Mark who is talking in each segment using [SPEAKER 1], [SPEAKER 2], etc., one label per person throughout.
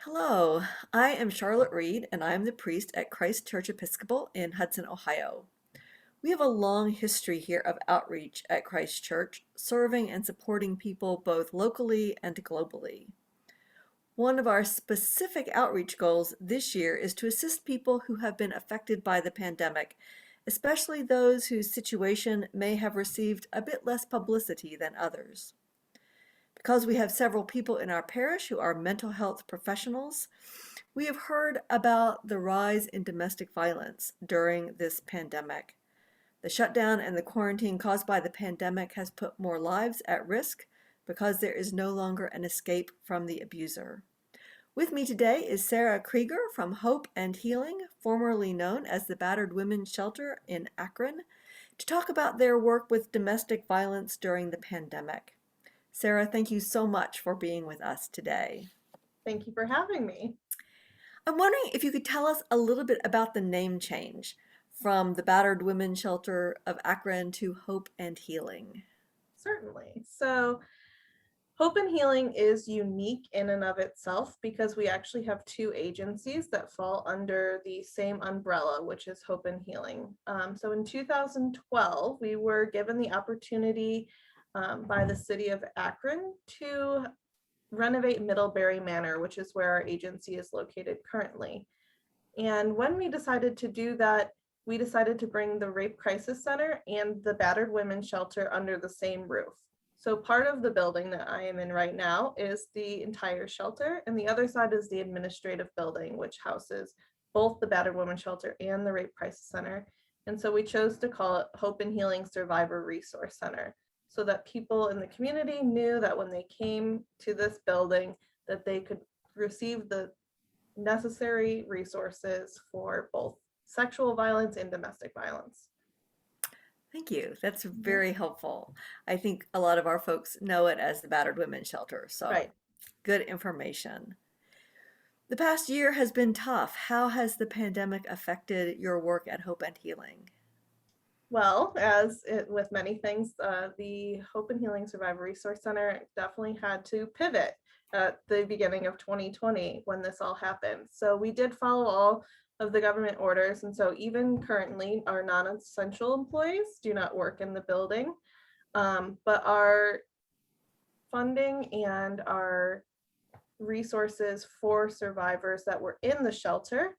[SPEAKER 1] Hello, I am Charlotte Reed, and I am the priest at Christ Church Episcopal in Hudson, Ohio. We have a long history here of outreach at Christ Church, serving and supporting people both locally and globally. One of our specific outreach goals this year is to assist people who have been affected by the pandemic, especially those whose situation may have received a bit less publicity than others. Because we have several people in our parish who are mental health professionals, we have heard about the rise in domestic violence during this pandemic. The shutdown and the quarantine caused by the pandemic has put more lives at risk because there is no longer an escape from the abuser. With me today is Sarah Krieger from Hope and Healing, formerly known as the Battered Women's Shelter in Akron, to talk about their work with domestic violence during the pandemic. Sarah, thank you so much for being with us today.
[SPEAKER 2] Thank you for having me.
[SPEAKER 1] I'm wondering if you could tell us a little bit about the name change from the Battered Women's Shelter of Akron to Hope and Healing.
[SPEAKER 2] Certainly. So, Hope and Healing is unique in and of itself because we actually have two agencies that fall under the same umbrella, which is Hope and Healing. So, in 2012, we were given the opportunity by the city of Akron to renovate Middlebury Manor, which is where our agency is located currently. And when we decided to do that, we decided to bring the Rape Crisis Center and the Battered Women's Shelter under the same roof. So part of the building that I am in right now is the entire shelter, and the other side is the administrative building, which houses both the Battered Women's Shelter and the Rape Crisis Center. And so we chose to call it Hope and Healing Survivor Resource Center, so that people in the community knew that when they came to this building, that they could receive the necessary resources for both sexual violence and domestic violence.
[SPEAKER 1] Thank you. That's
[SPEAKER 2] Mhm.
[SPEAKER 1] very helpful. I think a lot of our folks know it as the Battered Women's Shelter,
[SPEAKER 2] Right.
[SPEAKER 1] so good information. The past year has been tough. How has the pandemic affected your work at Hope and Healing?
[SPEAKER 2] Well, as with many things, the Hope and Healing Survivor Resource Center definitely had to pivot at the beginning of 2020 when this all happened. So we did follow all of the government orders. And so even currently, our non-essential employees do not work in the building. But our funding and our resources for survivors that were in the shelter,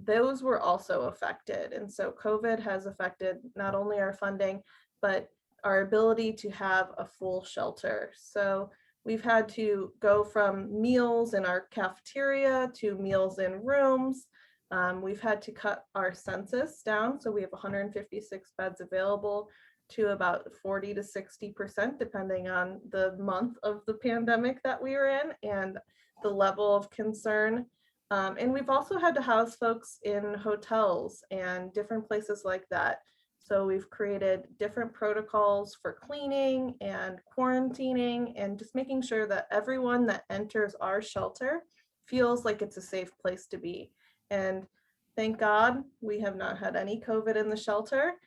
[SPEAKER 2] those were also affected. And so COVID has affected not only our funding, but our ability to have a full shelter. So we've had to go from meals in our cafeteria to meals in rooms. We've had to cut our census down. So we have 156 beds available to about 40 to 60%, depending on the month of the pandemic that we are in and the level of concern. And we've also had to house folks in hotels and different places like that. So we've created different protocols for cleaning and quarantining and just making sure that everyone that enters our shelter feels like it's a safe place to be. And thank God we have not had any COVID in the shelter.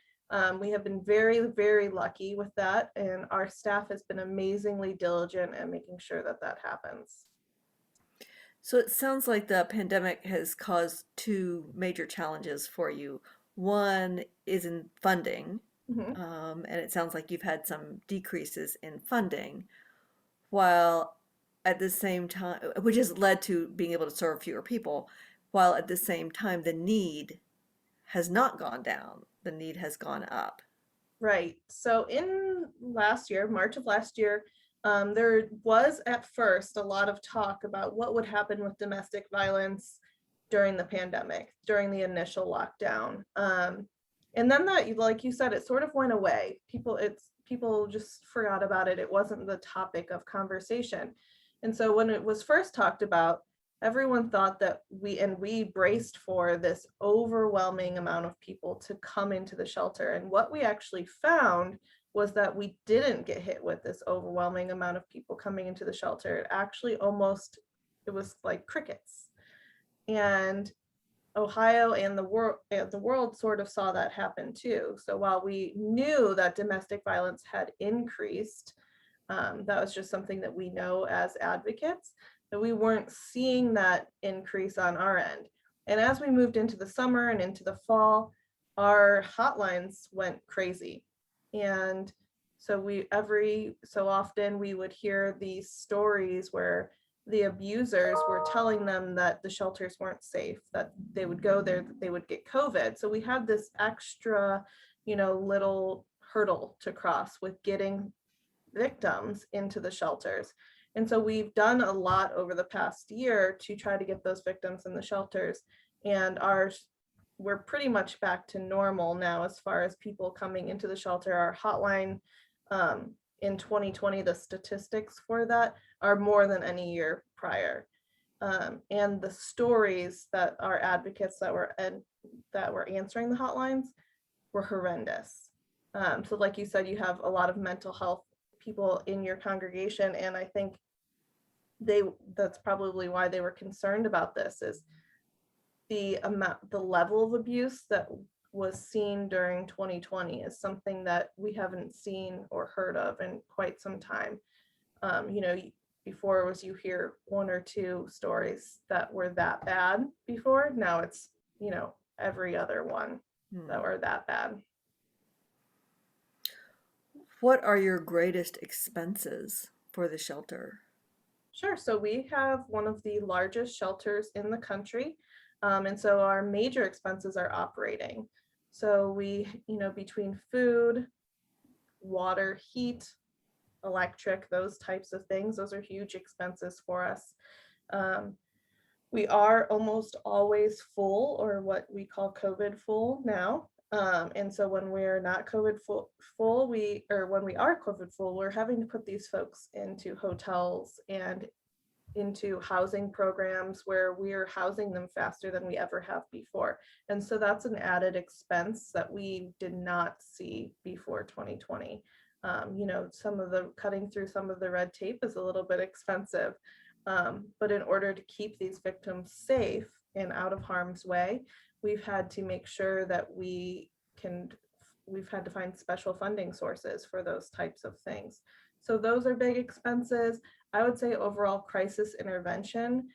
[SPEAKER 2] We have been very, very lucky with that, and our staff has been amazingly diligent at making sure that that happens.
[SPEAKER 1] So it sounds like the pandemic has caused two major challenges for you. One is in funding,
[SPEAKER 2] Mhm.
[SPEAKER 1] and it sounds like you've had some decreases in funding, while at the same time, which has led to being able to serve fewer people, while at the same time, the need has not gone down, the need has gone up.
[SPEAKER 2] Right. So in last year, March of last year, there was at first a lot of talk about what would happen with domestic violence during the pandemic, during the initial lockdown. And then that, like you said, it sort of went away. People just forgot about it. It wasn't the topic of conversation. And so when it was first talked about, everyone thought that we braced for this overwhelming amount of people to come into the shelter. And what we actually found was that we didn't get hit with this overwhelming amount of people coming into the shelter. It was like crickets. And Ohio and the world sort of saw that happen too. So while we knew that domestic violence had increased, That was just something that we know as advocates, that we weren't seeing that increase on our end. And as we moved into the summer and into the fall, our hotlines went crazy. And so we every so often we would hear these stories where the abusers were telling them that the shelters weren't safe, that they would go there, that they would get COVID. So we had this extra, little hurdle to cross with getting victims into the shelters. And so we've done a lot over the past year to try to get those victims in the shelters. And we're pretty much back to normal now as far as people coming into the shelter. Our hotline in 2020, the statistics for that are more than any year prior. And the stories that our advocates that were answering the hotlines were horrendous. So like you said, you have a lot of mental health people in your congregation, and I think that's probably why they were concerned about this, is the level of abuse that was seen during 2020 is something that we haven't seen or heard of in quite some time. Before it was you hear one or two stories that were that bad before. Now it's, every other one that were that bad.
[SPEAKER 1] What are your greatest expenses for the shelter?
[SPEAKER 2] Sure. So we have one of the largest shelters in the country. And so our major expenses are operating. So we, between food, water, heat, electric, those types of things, those are huge expenses for us. We are almost always full, or what we call COVID full now. And so when we're not COVID full, when we are COVID full, we're having to put these folks into hotels and into housing programs where we're housing them faster than we ever have before. And so that's an added expense that we did not see before 2020. Cutting through some of the red tape is a little bit expensive. But in order to keep these victims safe and out of harm's way, we've had to make sure that we've had to find special funding sources for those types of things. So those are big expenses. I would say overall crisis intervention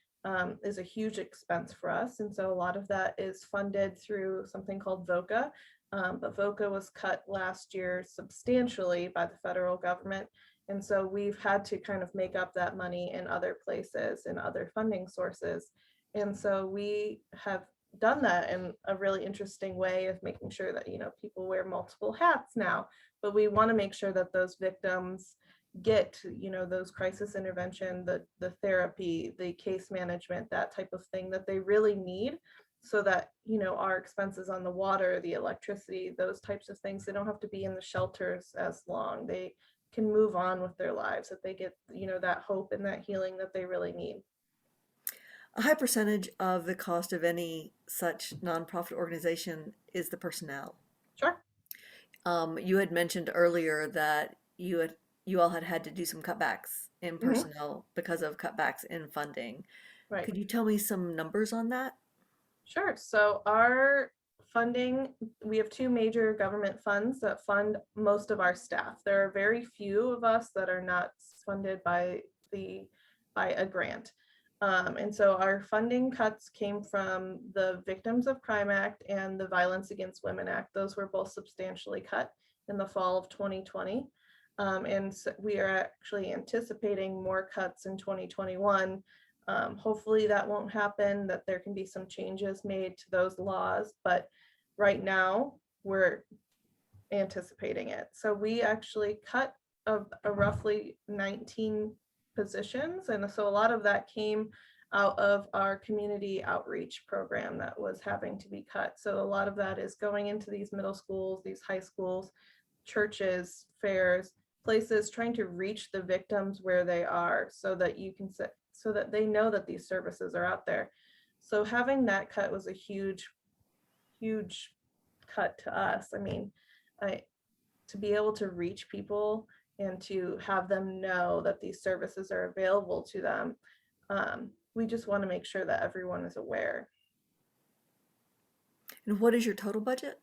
[SPEAKER 2] is a huge expense for us. And so a lot of that is funded through something called VOCA. But VOCA was cut last year substantially by the federal government. And so we've had to kind of make up that money in other places and other funding sources. And so we have done that in a really interesting way of making sure that, people wear multiple hats now, but we want to make sure that those victims get, those crisis intervention, the therapy, the case management, that type of thing that they really need, so that, our expenses on the water, the electricity, those types of things, they don't have to be in the shelters as long. They can move on with their lives, that they get, that hope and that healing that they really need.
[SPEAKER 1] A high percentage of the cost of any such nonprofit organization is the personnel.
[SPEAKER 2] Sure.
[SPEAKER 1] You had mentioned earlier that you all had to do some cutbacks in
[SPEAKER 2] Hmm.
[SPEAKER 1] personnel because of cutbacks in funding.
[SPEAKER 2] Right.
[SPEAKER 1] Could you tell me some numbers on that?
[SPEAKER 2] Sure. So our funding, we have two major government funds that fund most of our staff. There are very few of us that are not funded by a grant. And so our funding cuts came from the Victims of Crime Act and the Violence Against Women Act. Those were both substantially cut in the fall of 2020. And so we are actually anticipating more cuts in 2021. Hopefully that won't happen, that there can be some changes made to those laws, but right now we're anticipating it. So we actually cut a roughly 19 positions, and so a lot of that came out of our community outreach program that was having to be cut. So a lot of that is going into these middle schools, these high schools, churches, fairs, places, trying to reach the victims where they are, so that so that they know that these services are out there. So having that cut was a huge cut to us. I mean, to be able to reach people and to have them know that these services are available to them, we just want to make sure that everyone is aware.
[SPEAKER 1] And what is your total budget?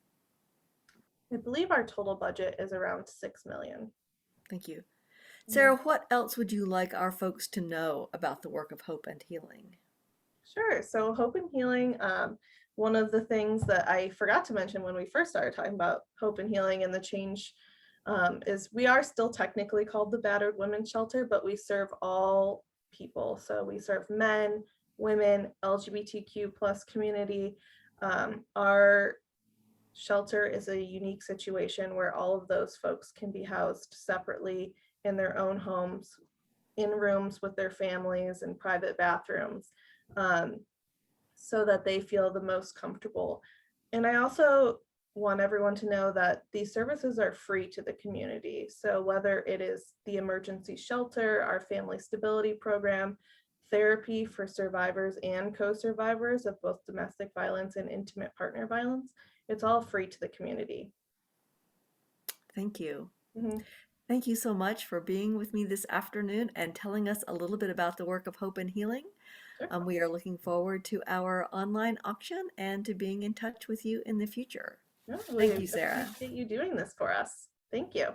[SPEAKER 2] I believe our total budget is around 6 million.
[SPEAKER 1] Thank you.
[SPEAKER 2] Mhm.
[SPEAKER 1] Sarah, what else would you like our folks to know about the work of hope and healing?
[SPEAKER 2] Sure. So hope and healing, one of the things that I forgot to mention when we first started talking about hope and healing and the change, is we are still technically called the Battered Women's Shelter, but we serve all people. So we serve men, women, LGBTQ plus community. Our shelter is a unique situation where all of those folks can be housed separately in their own homes, in rooms with their families and private bathrooms. Um, so that they feel the most comfortable. And I also want everyone to know that these services are free to the community. So whether it is the emergency shelter, our family stability program, therapy for survivors and co-survivors of both domestic violence and intimate partner violence, it's all free to the community.
[SPEAKER 1] Thank you.
[SPEAKER 2] Mhm.
[SPEAKER 1] Thank you so much for being with me this afternoon and telling us a little bit about the work of hope and healing.
[SPEAKER 2] Sure.
[SPEAKER 1] We are looking forward to our online auction and to being in touch with you in the future.
[SPEAKER 2] No,
[SPEAKER 1] Thank
[SPEAKER 2] we
[SPEAKER 1] you, Sarah.
[SPEAKER 2] appreciate you doing this for us. Thank you.